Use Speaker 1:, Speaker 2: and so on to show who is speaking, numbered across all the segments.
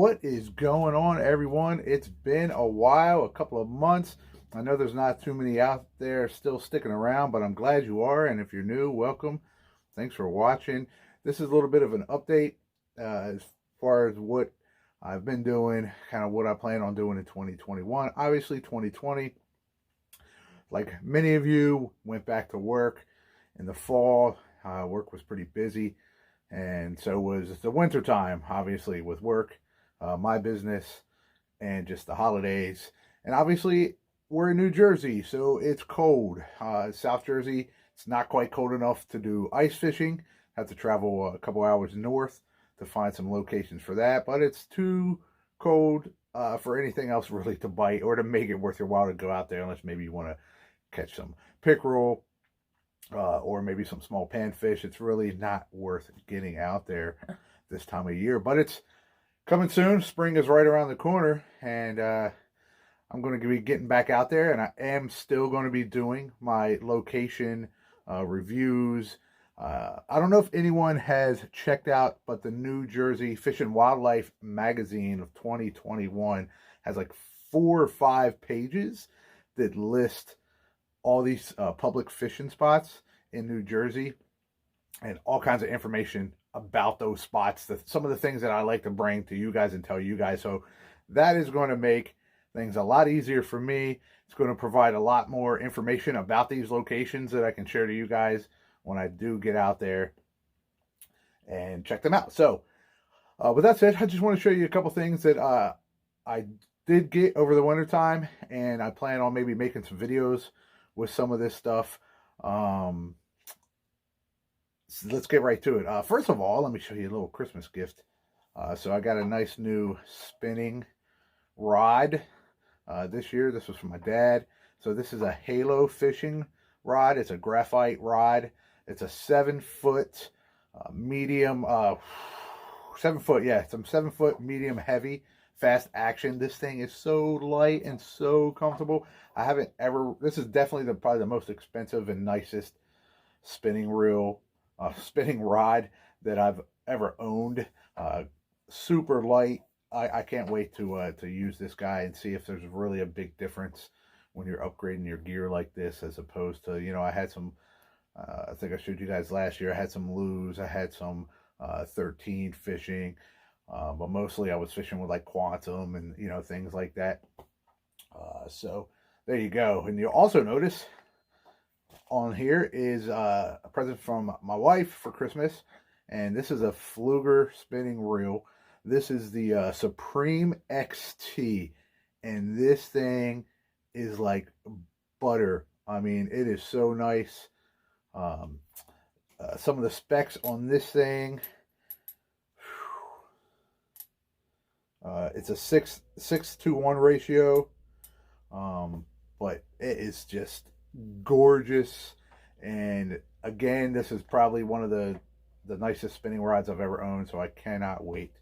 Speaker 1: What is going on, everyone? It's been a while, a couple of months. I know there's not too many out there still sticking around, but I'm glad you are. And if you're new, welcome. Thanks for watching. This is a little bit of an update as far as what I've been doing, kind of what I plan on doing in 2021. Obviously, 2020, like many of you, went back to work in the fall. Work was pretty busy, and so was the winter time, obviously, with work, my business, and just the holidays. And obviously, we're in New Jersey, so it's cold. South Jersey, it's not quite cold enough to do ice fishing. Have to travel a couple hours north to find some locations for that, but it's too cold for anything else really to bite or to make it worth your while to go out there, unless maybe you want to catch some pickerel or maybe some small panfish. It's really not worth getting out there this time of year, but it's coming soon. Spring is right around the corner, and I'm going to be getting back out there, and I am still going to be doing my location reviews. I don't know if anyone has checked out, but the New Jersey Fish and Wildlife magazine of 2021 has like 4 or 5 pages that list all these public fishing spots in New Jersey and all kinds of information about those spots, some of the things that I like to bring to you guys and tell you guys. So that is going to make things a lot easier for me. It's going to provide a lot more information about these locations that I can share to you guys when I do get out there and check them out. So with that said, I just want to show you a couple things that I did get over the winter time, and I plan on maybe making some videos with some of this stuff. So let's get right to it. First of all, let me show you a little Christmas gift. So I got a nice new spinning rod this year. This was from my dad. So this is a Halo fishing rod. It's a graphite rod. It's a 7-foot medium, 7-foot, yeah, some 7-foot medium heavy fast action. This thing is so light and so comfortable. I haven't ever, this is definitely probably the most expensive and nicest spinning reel, spinning rod that I've ever owned. Super light. I can't wait to use this guy and see if there's really a big difference when you're upgrading your gear like this, as opposed to, you know, I had some, I think I showed you guys last year, I had some Lew's, I had some 13 fishing, but mostly I was fishing with like Quantum and, you know, things like that. So there you go. And you'll also notice on here is a present from my wife for Christmas, and this is a Pflueger spinning reel. This is the Supreme XT, and this thing is like butter. I mean, it is so nice. Some of the specs on this thing, it's a 6:1 ratio, but it is just gorgeous. And again, this is probably one of the nicest spinning rods I've ever owned, so I cannot wait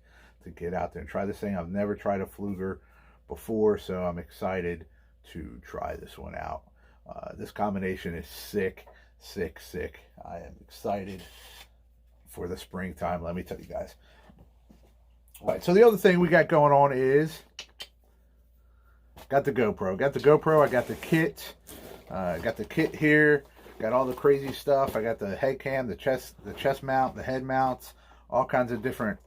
Speaker 1: to get out there and try this thing. I've never tried a Pflueger before, so I'm excited to try this one out. This combination is sick. I am excited for the springtime, let me tell you guys. All right, so the other thing we got going on is got the GoPro. I got the kit. Got the kit here. Got all the crazy stuff. I got the head cam, the chest mount, the head mounts, all kinds of different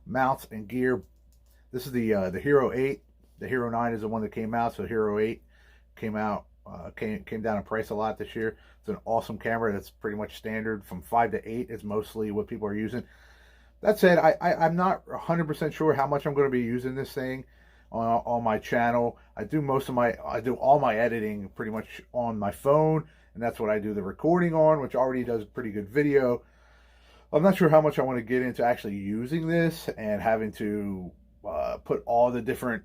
Speaker 1: mounts and gear. This is the Hero 8. The Hero 9 is the one that came out, so Hero 8 came out, came down in price a lot this year. It's an awesome camera that's pretty much standard. From 5 to 8 is mostly what people are using. That said, I'm not 100% sure how much I'm going to be using this thing on my channel. I do all my editing pretty much on my phone, and that's what I do the recording on, which already does pretty good video. I'm not sure how much I want to get into actually using this and having to put all the different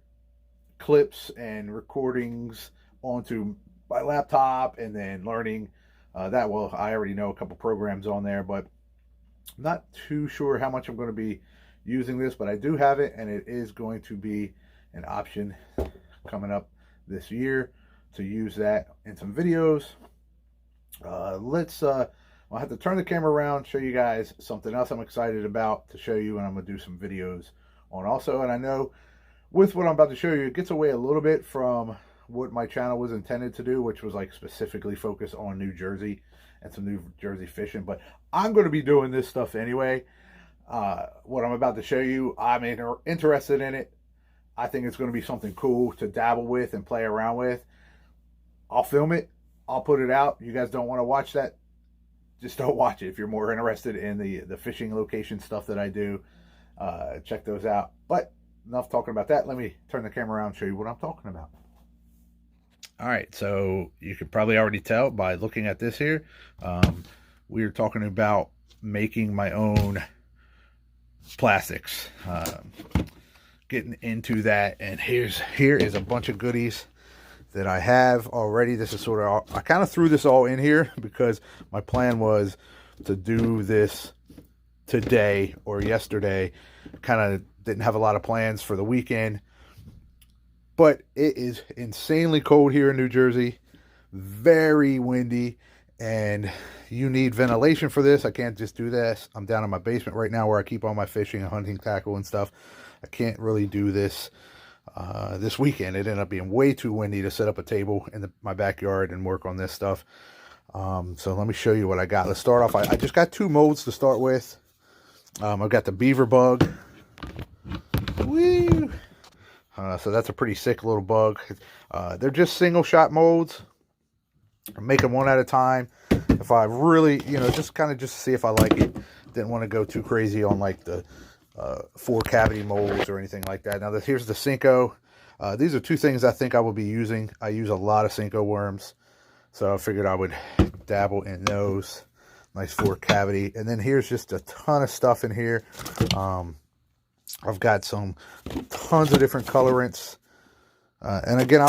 Speaker 1: clips and recordings onto my laptop and then learning that. Well, I already know a couple programs on there, but I'm not too sure how much I'm going to be using this, but I do have it, and it is going to be an option coming up this year to use that in some videos. I'll have to turn the camera around, show you guys something else I'm excited about to show you, and I'm going to do some videos on also. And I know with what I'm about to show you, it gets away a little bit from what my channel was intended to do, which was like specifically focus on New Jersey and some New Jersey fishing. But I'm going to be doing this stuff anyway. What I'm about to show you, I'm interested in it. I think it's going to be something cool to dabble with and play around with. I'll film it. I'll put it out. You guys don't want to watch that, just don't watch it. If you're more interested in the fishing location stuff that I do, check those out. But enough talking about that. Let me turn the camera around and show you what I'm talking about. All right, so you could probably already tell by looking at this here. We're talking about making my own plastics. Getting into that, and here is a bunch of goodies that I have already. This is sort of, I kind of threw this all in here because my plan was to do this today or yesterday. Kind of didn't have a lot of plans for the weekend, but it is insanely cold here in New Jersey, very windy, and you need ventilation for this. I can't just do this. I'm down in my basement right now where I keep all my fishing and hunting tackle and stuff. I can't really do this this weekend. It ended up being way too windy to set up a table in my backyard and work on this stuff. So let me show you what I got. Let's start off. I just got 2 molds to start with. I've got the beaver bug. Woo! So that's a pretty sick little bug. They're just single shot molds. I'm making one at a time. If I really, just to see if I like it. Didn't want to go too crazy on like the 4 cavity molds or anything like that. Now here's the Senko. These are 2 things I think I will be using. I use a lot of Senko worms, so I figured I would dabble in those. Nice 4 cavity. And then here's just a ton of stuff in here. I've got tons of different colorants. And again,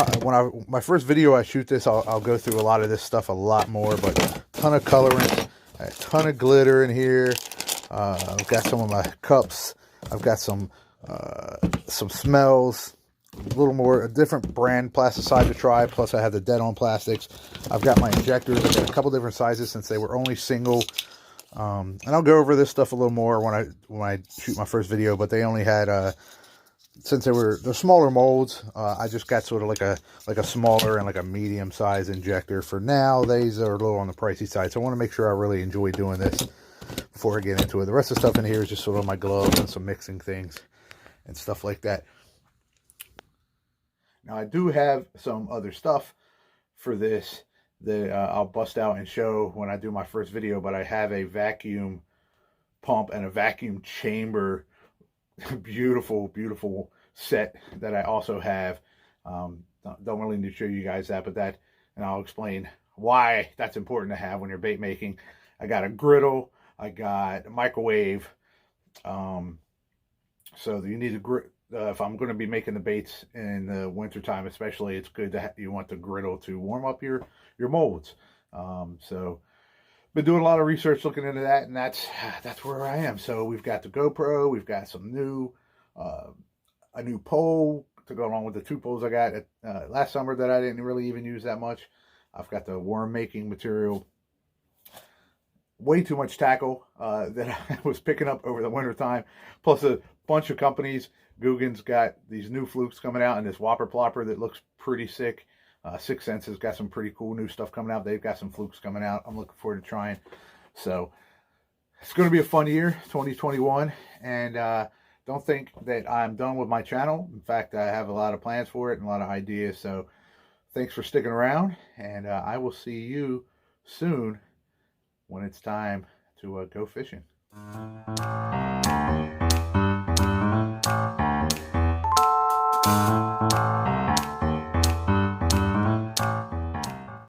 Speaker 1: my first video I shoot this, I'll go through a lot of this stuff a lot more, but a ton of colorants, a ton of glitter in here. I've got some of my cups. I've got some smells, a little more, a different brand plasticide to try. Plus I have the Dead On plastics. I've got my injectors. I've got a couple different sizes since they were only single. And I'll go over this stuff a little more when I shoot my first video, but they only had, since they're smaller molds, I just got sort of like a smaller and like a medium size injector for now. These are a little on the pricey side, so I want to make sure I really enjoy doing this before I get into it. The rest of the stuff in here is just sort of my gloves and some mixing things and stuff like that. Now I do have some other stuff for this that I'll bust out and show when I do my first video, but I have a vacuum pump and a vacuum chamber. Beautiful, beautiful set that I also have. Don't really need to show you guys that, and I'll explain why that's important to have when you're bait making. I got a griddle. I got a microwave. So you need a if I'm going to be making the baits in the wintertime, especially, it's good to you want the griddle to warm up your molds. So been doing a lot of research looking into that, and that's where I am. So we've got the GoPro. We've got some new a new pole to go along with the 2 poles I got last summer that I didn't really even use that much. I've got the worm making material. Way too much tackle that I was picking up over the winter time, plus a bunch of companies. Guggen's got these new flukes coming out and this Whopper Plopper that looks pretty sick. 6th Sense has got some pretty cool new stuff coming out. They've got some flukes coming out. I'm looking forward to trying. So it's going to be a fun year, 2021. And don't think that I'm done with my channel. In fact, I have a lot of plans for it and a lot of ideas. So thanks for sticking around. And I will see you soon when it's time to go fishing.